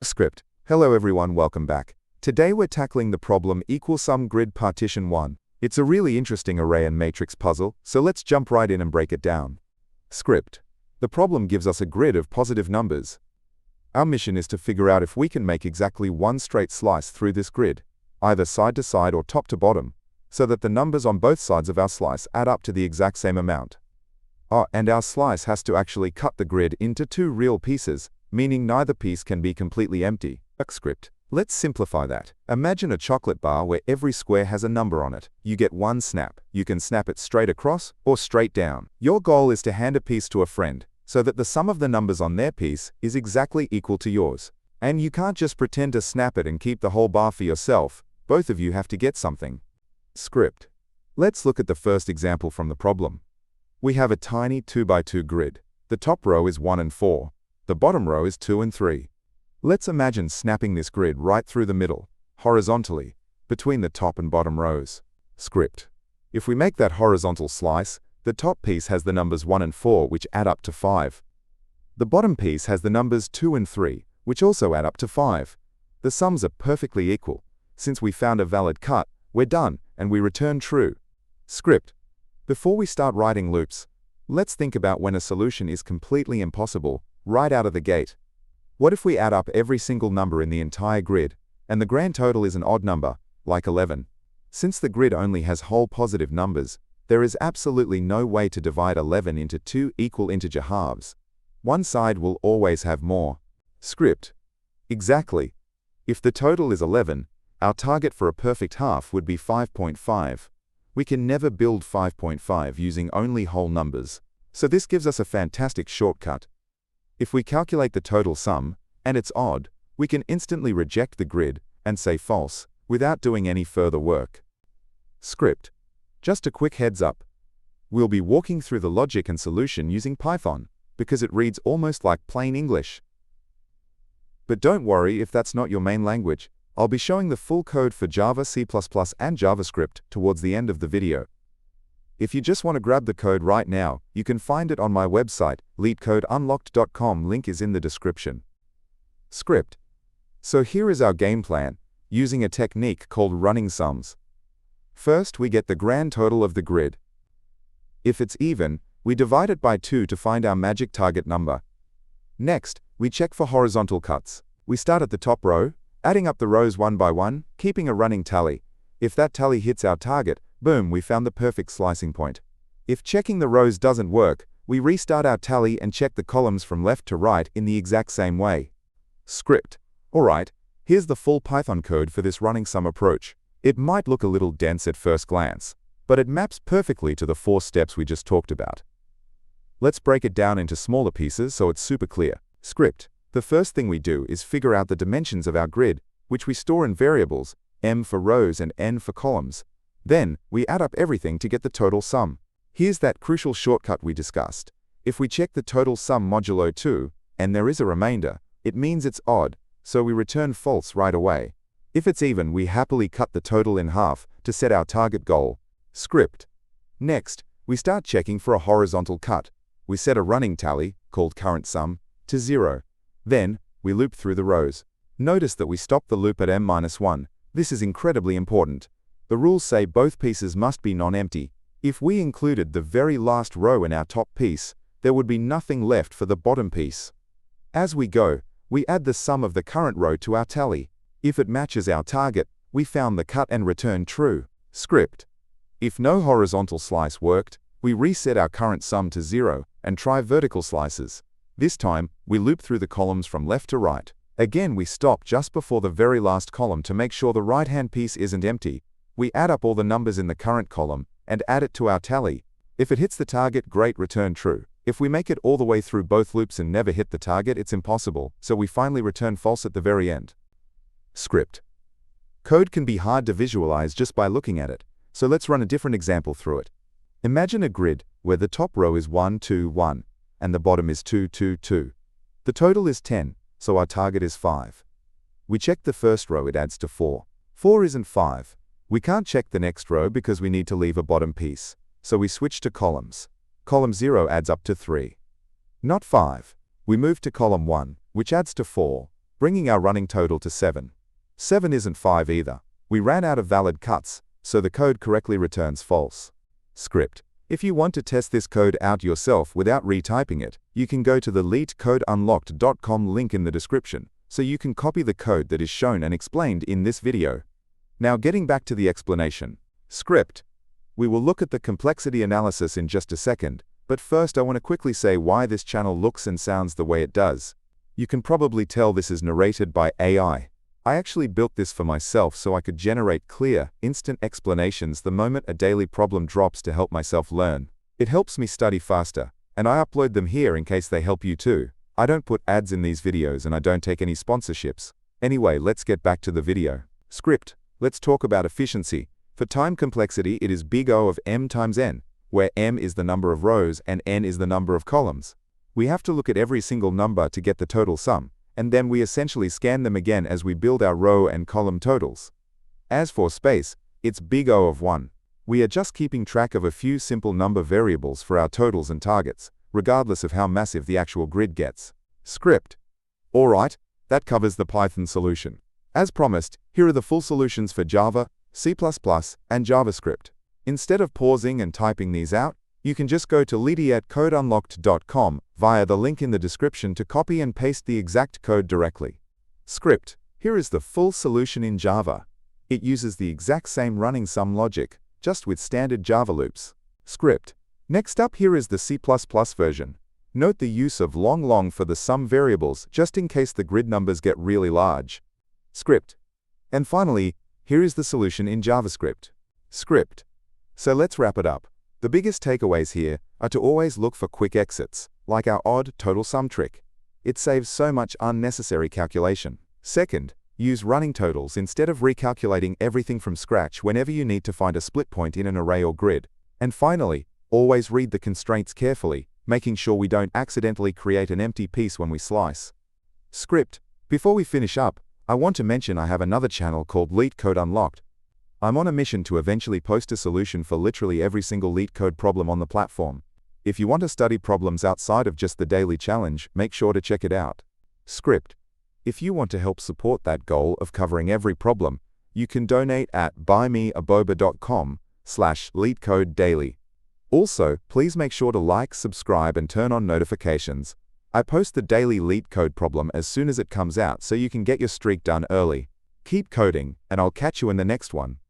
Script. Hello everyone, welcome back. Today we're tackling the problem equal sum grid partition 1. It's a really interesting array and matrix puzzle, so let's jump right in and break it down. Script. The problem gives us a grid of positive numbers. Our mission is to figure out if we can make exactly one straight slice through this grid, either side to side or top to bottom, so that the numbers on both sides of our slice add up to the exact same amount. And our slice has to actually cut the grid into two real pieces, meaning neither piece can be completely empty. Script. Let's simplify that. Imagine a chocolate bar where every square has a number on it. You get one snap. You can snap it straight across or straight down. Your goal is to hand a piece to a friend, so that the sum of the numbers on their piece is exactly equal to yours. And you can't just pretend to snap it and keep the whole bar for yourself. Both of you have to get something. Script. Let's look at the first example from the problem. We have a tiny 2x2 grid. The top row is 1 and 4. The bottom row is 2 and 3. Let's imagine snapping this grid right through the middle, horizontally, between the top and bottom rows. Script. If we make that horizontal slice, the top piece has the numbers 1 and 4, which add up to 5. The bottom piece has the numbers 2 and 3, which also add up to 5. The sums are perfectly equal. Since we found a valid cut, we're done, and we return true. Script. Before we start writing loops, let's think about when a solution is completely impossible right out of the gate. What if we add up every single number in the entire grid, and the grand total is an odd number, like 11? Since the grid only has whole positive numbers, there is absolutely no way to divide 11 into two equal integer halves. One side will always have more. Script. Exactly. If the total is 11, our target for a perfect half would be 5.5. We can never build 5.5 using only whole numbers. So this gives us a fantastic shortcut. If we calculate the total sum, and it's odd, we can instantly reject the grid and say false, without doing any further work. Script. Just a quick heads up. We'll be walking through the logic and solution using Python, because it reads almost like plain English. But don't worry if that's not your main language. I'll be showing the full code for Java, C++, and JavaScript towards the end of the video. If you just want to grab the code right now, you can find it on my website, leetcodeunlocked.com. Link is in the description. Script. So here is our game plan, using a technique called running sums. First, we get the grand total of the grid. If it's even, we divide it by 2 to find our magic target number. Next, we check for horizontal cuts. We start at the top row, adding up the rows one by one, keeping a running tally. If that tally hits our target, boom, we found the perfect slicing point. If checking the rows doesn't work, we restart our tally and check the columns from left to right in the exact same way. Script. Alright, here's the full Python code for this running sum approach. It might look a little dense at first glance, but it maps perfectly to the 4 steps we just talked about. Let's break it down into smaller pieces so it's super clear. Script. The first thing we do is figure out the dimensions of our grid, which we store in variables, m for rows and n for columns. Then, we add up everything to get the total sum. Here's that crucial shortcut we discussed. If we check the total sum modulo 2, and there is a remainder, it means it's odd, so we return false right away. If it's even, we happily cut the total in half to set our target goal. Script. Next, we start checking for a horizontal cut. We set a running tally, called current sum, to 0. Then, we loop through the rows. Notice that we stop the loop at m-1. This is incredibly important. The rules say both pieces must be non-empty. If we included the very last row in our top piece, there would be nothing left for the bottom piece. As we go, we add the sum of the current row to our tally. If it matches our target, we found the cut and return true. Script. If no horizontal slice worked, we reset our current sum to 0 and try vertical slices. This time, we loop through the columns from left to right. Again, we stop just before the very last column to make sure the right-hand piece isn't empty. We add up all the numbers in the current column and add it to our tally. If it hits the target, great, return true. If we make it all the way through both loops and never hit the target, it's impossible, so we finally return false at the very end. Script. Code can be hard to visualize just by looking at it, so let's run a different example through it. Imagine a grid where the top row is 1, 2, 1, and the bottom is 2, 2, 2. The total is 10, so our target is 5. We check the first row, it adds to 4. 4 isn't 5. We can't check the next row because we need to leave a bottom piece, so we switch to columns. Column 0 adds up to 3. Not 5. We move to column 1, which adds to 4. bringing our running total to 7. 7 isn't 5 either. We ran out of valid cuts, so the code correctly returns false. Script. If you want to test this code out yourself without retyping it, you can go to the leetcodeunlocked.com link in the description, so you can copy the code that is shown and explained in this video. Now getting back to the explanation. Script. We will look at the complexity analysis in just a second, but first I want to quickly say why this channel looks and sounds the way it does. You can probably tell this is narrated by AI. I actually built this for myself so I could generate clear, instant explanations the moment a daily problem drops to help myself learn. It helps me study faster, and I upload them here in case they help you too. I don't put ads in these videos and I don't take any sponsorships. Anyway, let's get back to the video. Script. Let's talk about efficiency. For time complexity, it is big O of m times n, where m is the number of rows and n is the number of columns. We have to look at every single number to get the total sum, and then we essentially scan them again as we build our row and column totals. As for space, it's big O of 1. We are just keeping track of a few simple number variables for our totals and targets, regardless of how massive the actual grid gets. Script. Alright, that covers the Python solution. As promised, here are the full solutions for Java, C++, and JavaScript. Instead of pausing and typing these out, you can just go to leetcodeunlocked.com via the link in the description to copy and paste the exact code directly. Script. Here is the full solution in Java. It uses the exact same running sum logic, just with standard Java loops. Script. Next up, here is the C++ version. Note the use of long for the sum variables just in case the grid numbers get really large. Script. And finally, here is the solution in JavaScript. Script. So let's wrap it up. The biggest takeaways here are to always look for quick exits, like our odd total sum trick. It saves so much unnecessary calculation. Second, use running totals instead of recalculating everything from scratch whenever you need to find a split point in an array or grid. And finally, always read the constraints carefully, making sure we don't accidentally create an empty piece when we slice. Script. Before we finish up, I want to mention I have another channel called Leetcode Unlocked. I'm on a mission to eventually post a solution for literally every single Leetcode problem on the platform. If you want to study problems outside of just the daily challenge, make sure to check it out. Script. If you want to help support that goal of covering every problem, you can donate at buymeaboba.com/leetcodedaily. Also, please make sure to like, subscribe, and turn on notifications. I post the daily Leetcode problem as soon as it comes out so you can get your streak done early. Keep coding, and I'll catch you in the next one.